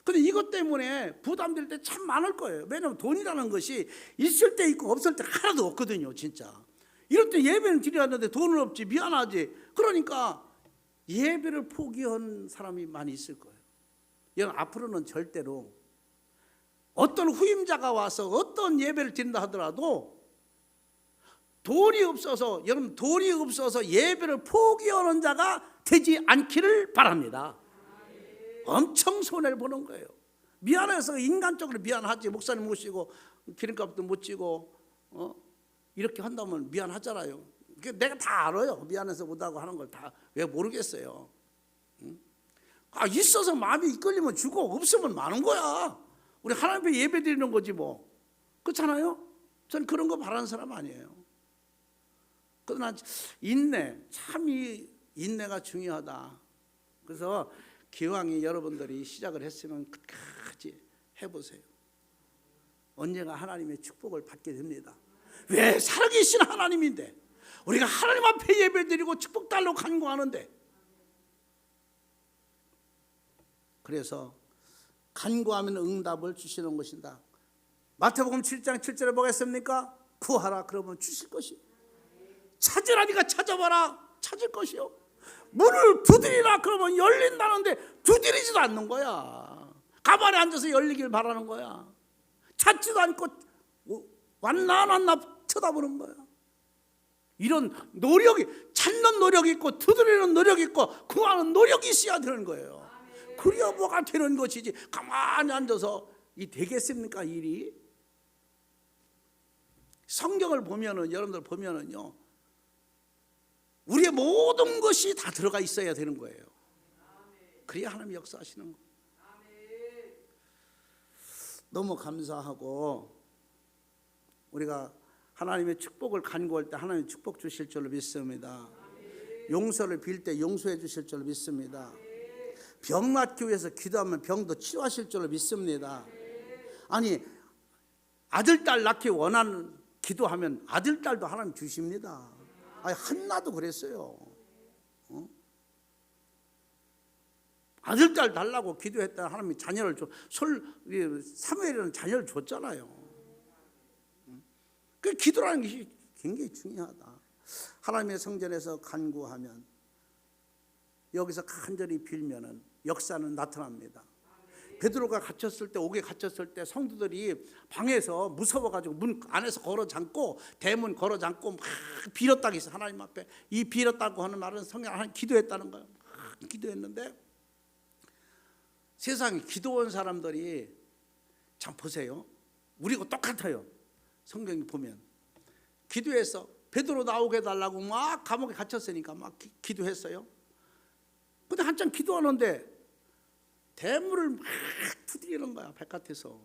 근데 이것 때문에 부담될 때 참 많을 거예요. 왜냐하면 돈이라는 것이 있을 때 있고 없을 때 하나도 없거든요. 진짜 이럴 때 예배는 드려야 하는데 돈은 없지, 미안하지. 그러니까 예배를 포기한 사람이 많이 있을 거예요. 여러분 앞으로는 절대로 어떤 후임자가 와서 어떤 예배를 드린다 하더라도 돈이 없어서, 여러분 돈이 없어서 예배를 포기하는 자가 되지 않기를 바랍니다. 엄청 손해를 보는 거예요. 미안해서 인간적으로 미안하지. 목사님 모시고 기름값도 못 지고 이렇게 한다면 미안하잖아요. 내가 다 알아요. 미안해서 못하고 하는 걸 다 왜 모르겠어요. 있어서 마음이 이끌리면 주고 없으면 마는 거야. 우리 하나님 앞에 예배 드리는 거지 뭐. 그렇잖아요. 전 그런 거 바라는 사람 아니에요. 그러나 참 이 인내가 중요하다. 그래서 기왕이 여러분들이 시작을 했으면 끝까지 해보세요. 언젠가 하나님의 축복을 받게 됩니다. 왜? 살아계신 하나님인데, 우리가 하나님 앞에 예배드리고 축복 달라고 간구하는데, 그래서 간구하면 응답을 주시는 것이다. 마태복음 7장 7절에 뭐가 있습니까? 구하라 그러면 주실 것이, 찾으라니까 찾아봐라 찾을 것이요, 문을 두드리라 그러면 열린다는데 두드리지도 않는 거야. 가만히 앉아서 열리길 바라는 거야. 찾지도 않고 왔나 안 왔나 쳐다보는 거야. 이런 노력이, 찾는 노력이 있고 두드리는 노력이 있고 구하는 노력이 있어야 되는 거예요. 그래야 뭐가 되는 것이지. 가만히 앉아서 이 되겠습니까 일이? 성경을 보면은, 여러분들 보면은요, 우리의 모든 것이 다 들어가 있어야 되는 거예요. 그래야 하나님 역사하시는 거예요. 너무 감사하고 우리가 하나님의 축복을 간구할 때 하나님 축복 주실 줄로 믿습니다. 용서를 빌 때 용서해 주실 줄로 믿습니다. 병 낫기 위해서 기도하면 병도 치료하실 줄로 믿습니다. 아니 아들 딸 낳기 원하는 기도하면 아들 딸도 하나님 주십니다. 아니 한나도 그랬어요. 아들 딸 달라고 기도했다 하나님이 자녀를 줘. 사무엘이라는 자녀를 줬잖아요. 그 기도라는 것이 굉장히 중요하다. 하나님의 성전에서 간구하면 여기서 간절히 빌면은 역사는 나타납니다. 베드로가 갇혔을 때, 옥에 갇혔을 때 성도들이 방에서 무서워가지고 문 안에서 걸어 잠고 대문 걸어 잠고 막 빌었다고 했어요. 하나님 앞에. 이 빌었다고 하는 말은 성경 하나님 기도했다는 거예요. 막 기도했는데 세상에 기도 온 사람들이 참 보세요. 우리가 똑같아요. 성경이 보면 기도해서 베드로 나오게 해달라고 막 감옥에 갇혔으니까 막 기도했어요. 근데 한참 기도하는데 대문을 막 두드리는 거야 바깥에서.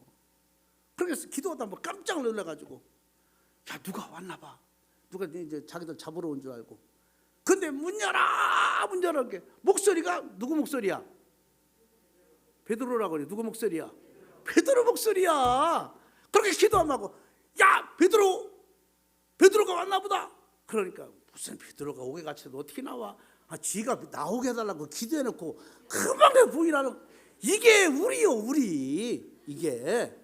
그래서 기도하다 뭐 깜짝 놀라가지고 야 누가 왔나 봐. 누가 이제 자기들 잡으러 온 줄 알고. 근데 문 열어 이렇게 목소리가 누구 목소리야? 베드로라고 그래. 누구 목소리야? 베드로 목소리야. 그렇게 기도하고 야 베드로가 왔나 보다. 그러니까 무슨 베드로가 옥에 갇혀도 어떻게 나와? 지가 나오게 해달라고 기도해놓고 금방 부인하는. 이게 우리요 우리. 이게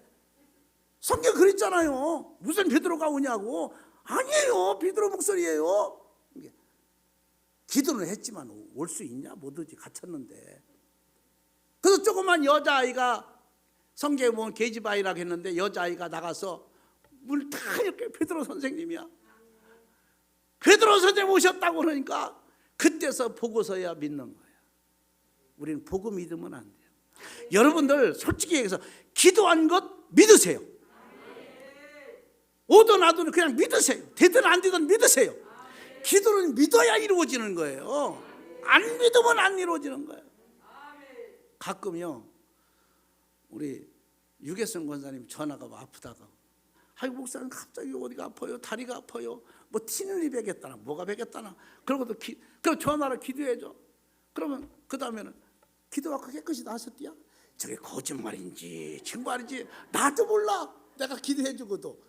성경 그랬잖아요. 무슨 베드로가 오냐고. 아니에요 베드로 목소리예요. 기도는 했지만 올 수 있냐? 못 오지. 갇혔는데. 그래서 조그만 여자아이가 성경에 보면 계집아이라고 했는데 여자아이가 나가서 문을 다 이렇게 베드로 선생님이야. 베드로 선생님 오셨다고 그러니까 그때서 보고서야 믿는 거야. 우리는 보고 믿으면 안 돼요. 여러분들 솔직히 얘기해서 기도한 것 믿으세요. 오든 아든 그냥 믿으세요. 되든 안 되든 믿으세요. 기도는 믿어야 이루어지는 거예요. 안 믿으면 안 이루어지는 거예요. 가끔요 우리 유계성 권사님 전화가 와 아프다가 아이고 목사님 갑자기 어디가 아파요? 다리가 아파요. 뭐 티눈이 베겠다나 뭐가 베겠다나 그러고도 그럼 전화로 기도해줘. 그러면 그 다음에는 기도가 깨끗이 나섰디야? 저게 거짓말인지 정말인지 나도 몰라. 내가 기도해주고도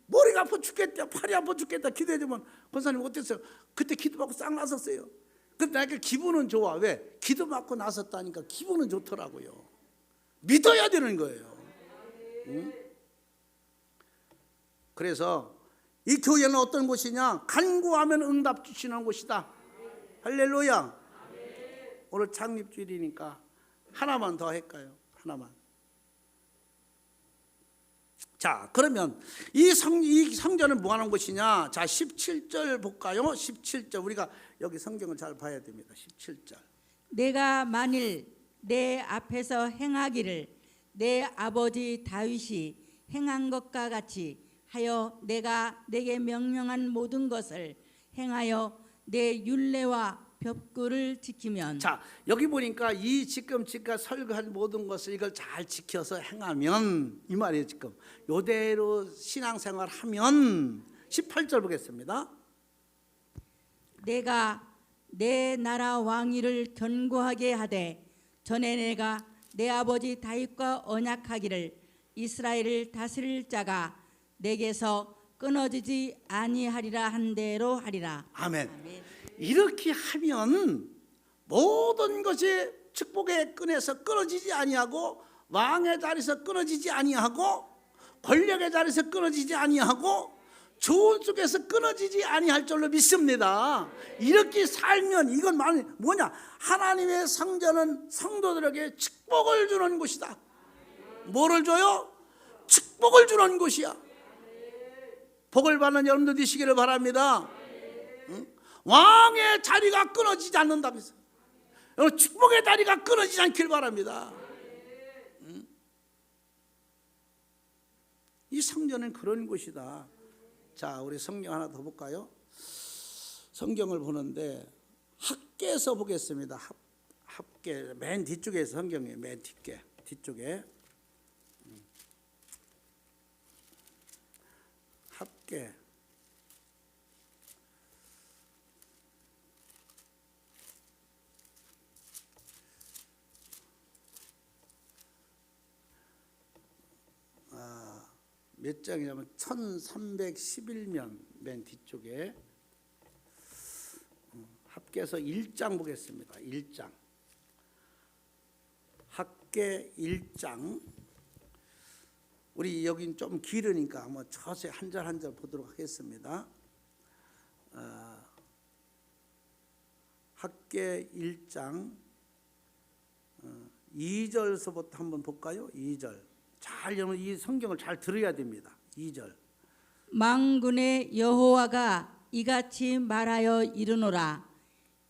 머리가 아파 죽겠다 팔이 아파 죽겠다 기도해주면 권사님 어땠어요? 그때 기도받고 싹 나섰어요. 근데 내가 기분은 좋아. 왜? 기도받고 나섰다니까 기분은 좋더라고요. 믿어야 되는 거예요. 응? 그래서 이 교회는 어떤 곳이냐? 간구하면 응답 주시는 곳이다. 할렐루야. 오늘 창립주일이니까 하나만 더 할까요? 하나만. 자, 그러면 이 성전은 뭐 하는 곳이냐? 자, 17절 볼까요? 17절. 우리가 여기 성경을 잘 봐야 됩니다. 17절. 내가 만일 내 앞에서 행하기를 내 아버지 다윗이 행한 것과 같이 하여 내가 내게 명령한 모든 것을 행하여 내 율례와 벽구를 지키면. 자, 여기 보니까 이 지금 설교한 모든 것을 이걸 잘 지켜서 행하면 이 말이에요. 지금 이대로 신앙생활 하면 18절 보겠습니다. 내가 내 나라 왕위를 견고하게 하되 전에 내가 내 아버지 다윗과 언약하기를 이스라엘을 다스릴 자가 내게서 끊어지지 아니하리라 한 대로 하리라. 아멘. 이렇게 하면 모든 것이 축복의 끈에서 끊어지지 아니하고 왕의 자리에서 끊어지지 아니하고 권력의 자리에서 끊어지지 아니하고 조언 속에서 끊어지지 아니할 줄로 믿습니다. 이렇게 살면 이건 뭐냐? 하나님의 성전은 성도들에게 축복을 주는 곳이다. 뭐를 줘요? 축복을 주는 곳이야. 복을 받는 여러분들 되시기를 바랍니다. 응? 왕의 자리가 끊어지지 않는다면서. 축복의 자리가 끊어지지 않길 바랍니다. 응? 이 성전은 그런 곳이다. 자, 우리 성경 하나 더 볼까요? 성경을 보는데 학개에서 보겠습니다. 학개 맨 뒤쪽에 성경이에요. 맨 뒤쪽에. 학계. 몇 장이냐면 1311면 맨 뒤쪽에 학계에서 1장 보겠습니다. 1장. 학계 1장. 우리 여긴 좀 길으니까 뭐 서서히 한 절 한 절 보도록 하겠습니다. 학계 1장 2절서부터 한번 볼까요? 2절. 잘 여러분 이 성경을 잘 들어야 됩니다. 2절. 만군의 여호와가 이같이 말하여 이르노라.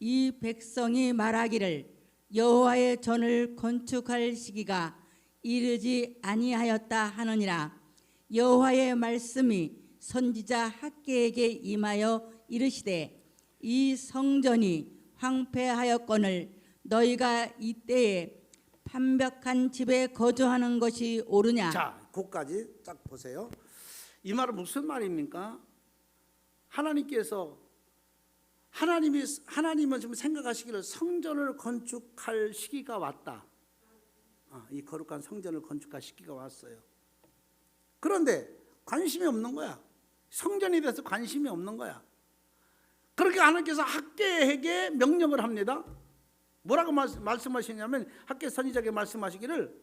이 백성이 말하기를 여호와의 전을 건축할 시기가 이르지 아니하였다 하느니라. 여호와의 말씀이 선지자 학개에게 임하여 이르시되 이 성전이 황폐하였거늘 너희가 이때에 판벽한 집에 거주하는 것이 옳으냐. 자, 거기까지 딱 보세요. 이 말은 무슨 말입니까? 하나님은 지금 생각하시기를 성전을 건축할 시기가 왔다. 이 거룩한 성전을 건축할 시기가 왔어요. 그런데 관심이 없는 거야. 성전에 대해서 관심이 없는 거야. 그렇게 하나님께서 학개에게 명령을 합니다. 뭐라고 말씀하시냐면 학개 선지자에게 말씀하시기를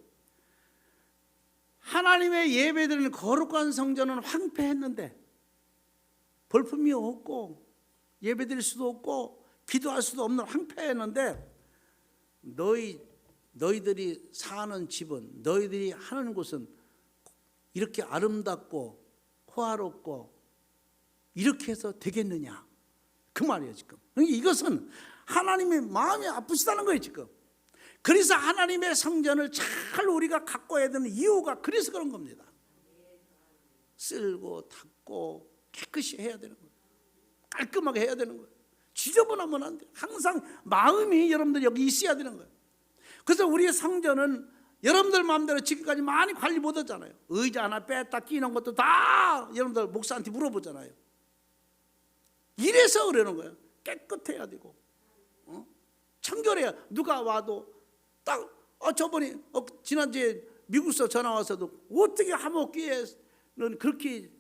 하나님의 예배드리는 거룩한 성전은 황폐했는데 볼품이 없고 예배드릴 수도 없고 기도할 수도 없는 황폐했는데 너희들이 사는 집은 너희들이 하는 곳은 이렇게 아름답고 호화롭고 이렇게 해서 되겠느냐 그 말이에요. 지금 이것은 하나님의 마음이 아프시다는 거예요. 지금 그래서 하나님의 성전을 잘 우리가 가꿔야 되는 이유가 그래서 그런 겁니다. 쓸고 닦고 깨끗이 해야 되는 거예요. 깔끔하게 해야 되는 거예요. 지저분하면 안 돼요. 항상 마음이 여러분들 여기 있어야 되는 거예요. 그래서 우리의 성전은 여러분들 마음대로 지금까지 많이 관리 못했잖아요. 의자 하나 뺐다 끼는 것도 다 여러분들 목사한테 물어보잖아요. 이래서 그러는 거예요. 깨끗해야 되고 청결해야 누가 와도 딱 저번에 지난주에 미국에서 전화 와서도 어떻게 하모기에는 그렇게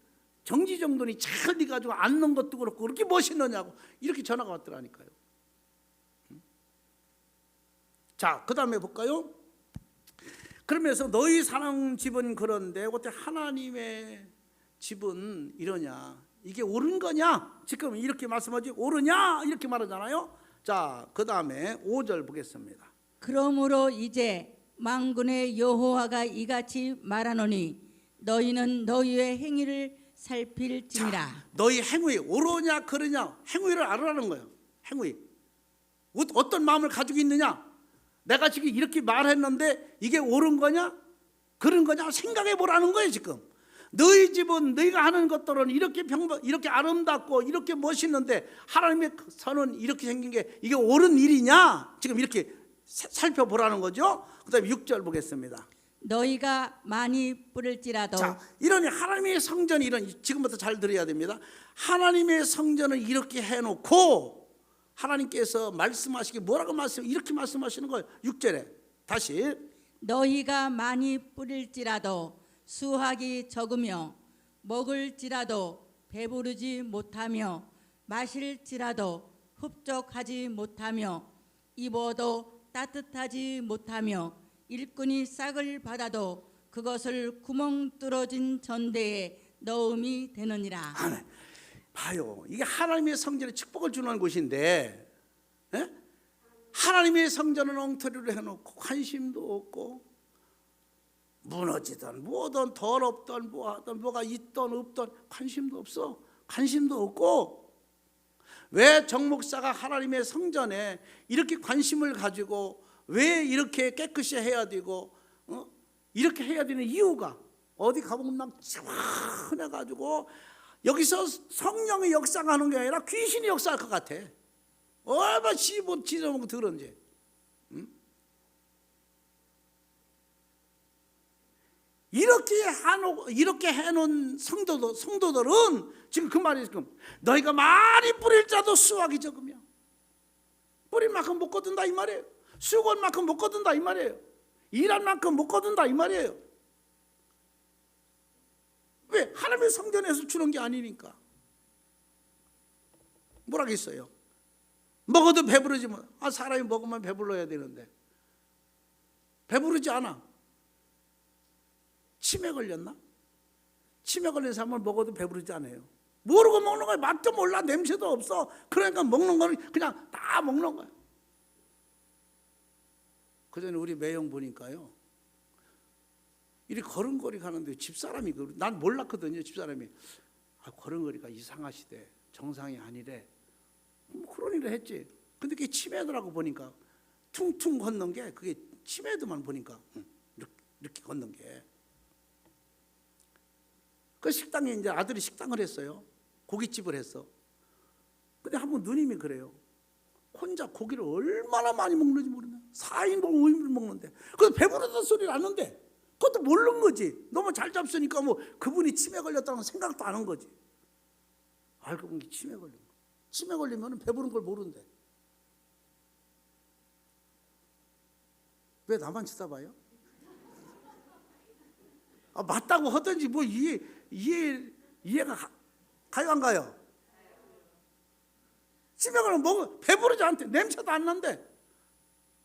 정지정돈이 잘 돼가지고 앉는 것도 그렇고 그렇게 멋있느냐고 이렇게 전화가 왔더라니까요. 자, 그 다음에 볼까요? 그러면서 너희 사는 집은 그런데 어떻게 하나님의 집은 이러냐? 이게 옳은 거냐? 지금 이렇게 말씀하지 옳으냐? 이렇게 말하잖아요. 자, 그 다음에 5절 보겠습니다. 그러므로 이제 만군의 여호와가 이같이 말하노니 너희는 너희의 행위를 살필지니라. 자, 너희 행위 옳으냐 그러냐 행위를 알으라는 거예요. 행위 어떤 마음을 가지고 있느냐. 내가 지금 이렇게 말했는데 이게 옳은 거냐 그런 거냐 생각해 보라는 거예요. 지금 너희 집은 너희가 하는 것들은 이렇게 아름답고 이렇게 멋있는데 하나님의 선은 이렇게 생긴 게 이게 옳은 일이냐 지금 이렇게 살펴보라는 거죠. 그 다음에 6절 보겠습니다. 너희가 많이 뿌릴지라도. 자, 이러니 하나님의 성전이 지금부터 잘 들어야 됩니다. 하나님의 성전을 이렇게 해놓고 하나님께서 말씀하시기 뭐라고 이렇게 말씀하시는 거예요. 6절에 다시 너희가 많이 뿌릴지라도 수확이 적으며 먹을지라도 배부르지 못하며 마실지라도 흡족하지 못하며 입어도 따뜻하지 못하며 일꾼이 싹을 받아도 그것을 구멍 뚫어진 전대에 넣음이 되느니라. 아멘. 봐요. 이게 하나님의 성전에 축복을 주는 곳인데 하나님의 성전은 엉터리로 해놓고 관심도 없고 무너지든 뭐든 더럽든 뭐하든 뭐가 있든 없든 관심도 없어. 관심도 없고 왜 정목사가 하나님의 성전에 이렇게 관심을 가지고 왜 이렇게 깨끗이 해야 되고 이렇게 해야 되는 이유가 어디 가보면 막 시원해가지고 여기서 성령의 역사하는 게 아니라 귀신이 역사할 것 같아. 얼마나 지저먹고 더러운지. 이렇게 해놓은 성도들은 지금 그 말이 지금 너희가 많이 뿌릴 자도 수확이 적으며 뿌린 만큼 못 거둔다 이 말이에요. 수고한 만큼 못 거둔다 이 말이에요. 일한 만큼 못 거둔다 이 말이에요. 왜? 하나님의 성전에서 주는 게 아니니까. 뭐라겠어요? 먹어도 배부르지 뭐. 사람이 먹으면 배불러야 되는데 배부르지 않아. 치매 걸렸나? 치매 걸린 사람은 먹어도 배부르지 않아요. 모르고 먹는 거야. 맛도 몰라. 냄새도 없어. 그러니까 먹는 거는 그냥 다 먹는 거야. 그전에 우리 매형 보니까요, 이리 걸음걸이 가는데 집사람이, 난 몰랐거든요. 집사람이 걸음걸이가 이상하시대. 정상이 아니래. 뭐 그런 일을 했지. 근데 그게 치매더라고. 보니까 퉁퉁 걷는 게 그게 치매도만 보니까 이렇게 걷는 게. 그 식당에 이제 아들이 식당을 했어요. 고깃집을 했어. 근데 한번 누님이 그래요. 혼자 고기를 얼마나 많이 먹는지 모르냐. 4인분 5인분 먹는데 그래서 배부르다는 소리를 안는데 그것도 모르는 거지. 너무 잘 잡수니까 뭐 그분이 치매 걸렸다는 생각도 안 한 거지. 알고 보니 치매 걸린 거. 치매 걸리면 배부른 걸 모른대. 왜 나만 쳐다봐요? 맞다고 하든지 뭐 이해가 가요 안 가요? 치매 걸리면 배부르지 않대. 냄새도 안 난대.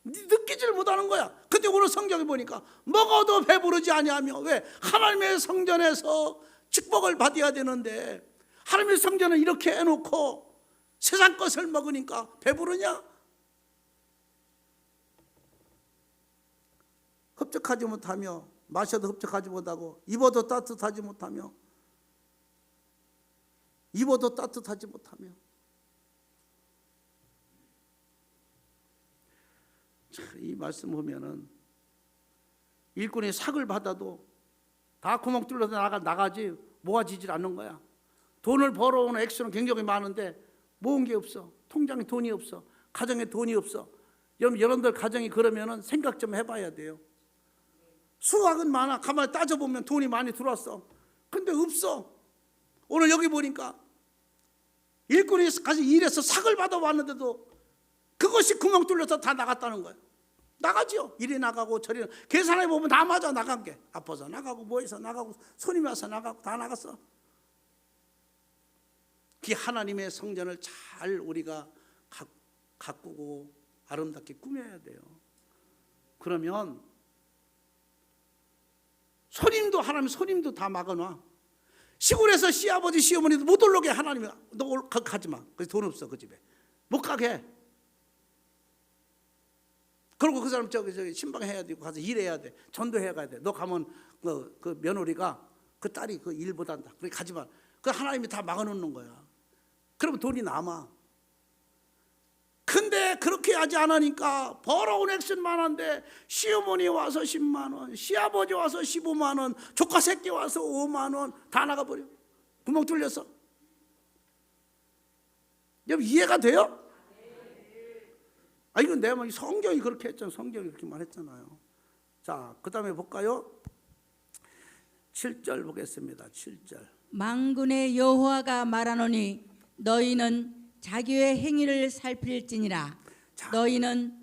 느끼지를 못하는 거야. 근데 오늘 성경에 보니까 먹어도 배부르지 아니하며. 왜? 하나님의 성전에서 축복을 받아야 되는데 하나님의 성전을 이렇게 해놓고 세상 것을 먹으니까 배부르냐? 흡족하지 못하며 마셔도 흡족하지 못하고 입어도 따뜻하지 못하며 입어도 따뜻하지 못하며. 이 말씀 보면은 일꾼이 삭을 받아도 다 구멍 뚫려서 나가지 모아지질 않는 거야. 돈을 벌어오는 액수는 굉장히 많은데 모은 게 없어. 통장에 돈이 없어. 가정에 돈이 없어. 여러분들 가정이 그러면은 생각 좀 해봐야 돼요. 수확은 많아. 가만히 따져보면 돈이 많이 들어왔어. 근데 없어. 오늘 여기 보니까 일꾼이 가서 일해서 삭을 받아왔는데도 그것이 구멍 뚫려서 다 나갔다는 거예요. 나가죠. 이리 나가고 저리 계산해 보면 다 맞아. 나간 게 아파서 나가고 뭐해서 나가고 손님이 와서 나가고 다 나갔어. 그 하나님의 성전을 잘 우리가 가꾸고 아름답게 꾸며야 돼요. 그러면 손님도 다 막아놔. 시골에서 시아버지 시어머니도 못 올라오게 하나님이 너 가지 마. 그래서 돈 없어. 그 집에 못 가게 해. 그리고 그 사람 저기 신방해야 되고 가서 일해야 돼. 전도해야 가야 돼. 너 가면 그 며느리가 그 딸이 그 일 못한다. 그래 가지 마. 그 하나님이 다 막아놓는 거야. 그러면 돈이 남아. 근데 그렇게 하지 않으니까 벌어온 액수는 많은데 시어머니 와서 10만 원, 시아버지 와서 15만 원, 조카 새끼 와서 5만 원 다 나가버려. 구멍 뚫려서. 여러분 이해가 돼요? 이건 내가 성경이 그렇게 했잖아요. 성경이 그렇게 말했잖아요. 자, 그 다음에 볼까요? 7절 보겠습니다. 7절. 만군의 여호와가 말하노니 너희는 자기의 행위를 살필지니라. 자, 너희는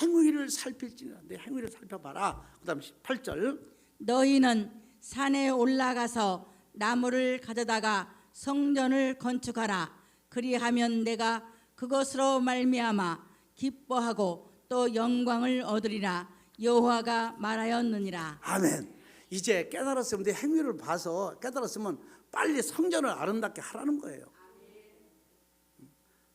행위를 살필지니라. 내 행위를 살펴봐라. 그 다음 8절. 너희는 산에 올라가서 나무를 가져다가 성전을 건축하라. 그리하면 내가 그것으로 말미암아 기뻐하고 또 영광을 얻으리라. 여호와가 말하였느니라. 아멘. 이제 깨달았으면 내 행위를 봐서 깨달았으면 빨리 성전을 아름답게 하라는 거예요.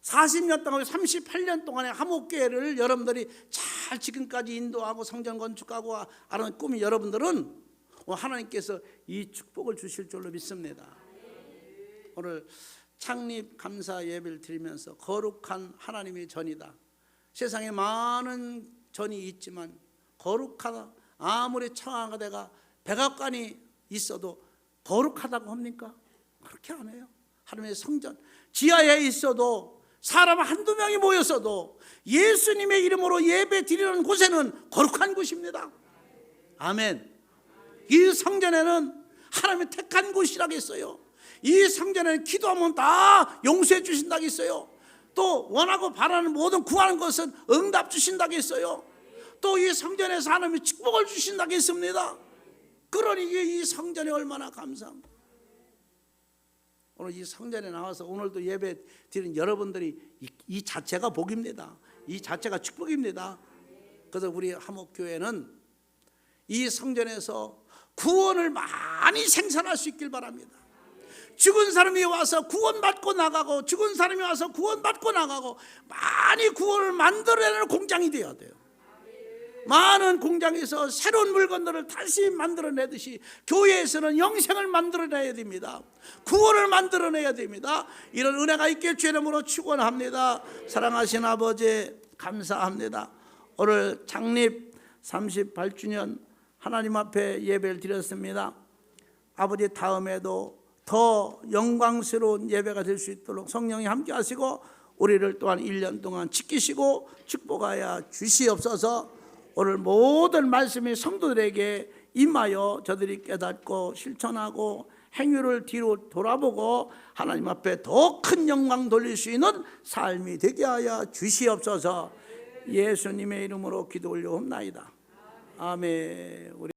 40년 동안 38년 동안의 하목교회를 여러분들이 잘 지금까지 인도하고 성전 건축하고 아름다운 꿈이 여러분들은 하나님께서 이 축복을 주실 줄로 믿습니다. 오늘 창립 감사 예배를 드리면서 거룩한 하나님의 전이다. 세상에 많은 전이 있지만 거룩하다. 아무리 청아가 내가 백악관이 있어도 거룩하다고 합니까? 그렇게 안 해요. 하나님의 성전 지하에 있어도 사람 한두 명이 모였어도 예수님의 이름으로 예배 드리는 곳에는 거룩한 곳입니다. 아멘. 이 성전에는 하나님의 택한 곳이라고 했어요. 이 성전에는 기도하면 다 용서해 주신다고 했어요. 또 원하고 바라는 모든 구하는 것은 응답 주신다고 했어요. 또 이 성전에서 하나님이 축복을 주신다고 했습니다. 그러니 이 성전이 얼마나 감사합니다. 오늘 이 성전에 나와서 오늘도 예배 드리는 여러분들이 이 자체가 복입니다. 이 자체가 축복입니다. 그래서 우리 하목교회는 이 성전에서 구원을 많이 생산할 수 있길 바랍니다. 죽은 사람이 와서 구원받고 나가고, 죽은 사람이 와서 구원받고 나가고, 많이 구원을 만들어내는 공장이 되어야 돼요. 많은 공장에서 새로운 물건들을 다시 만들어내듯이 교회에서는 영생을 만들어내야 됩니다. 구원을 만들어내야 됩니다. 이런 은혜가 있길 주의 이름으로 축원합니다. 사랑하신 아버지 감사합니다. 오늘 창립 38주년 하나님 앞에 예배를 드렸습니다. 아버지 다음에도 더 영광스러운 예배가 될 수 있도록 성령이 함께 하시고 우리를 또한 1년 동안 지키시고 축복하여 주시옵소서. 오늘 모든 말씀이 성도들에게 임하여 저들이 깨닫고 실천하고 행위를 뒤로 돌아보고 하나님 앞에 더 큰 영광 돌릴 수 있는 삶이 되게 하여 주시옵소서. 예수님의 이름으로 기도 올려옵나이다. 아멘.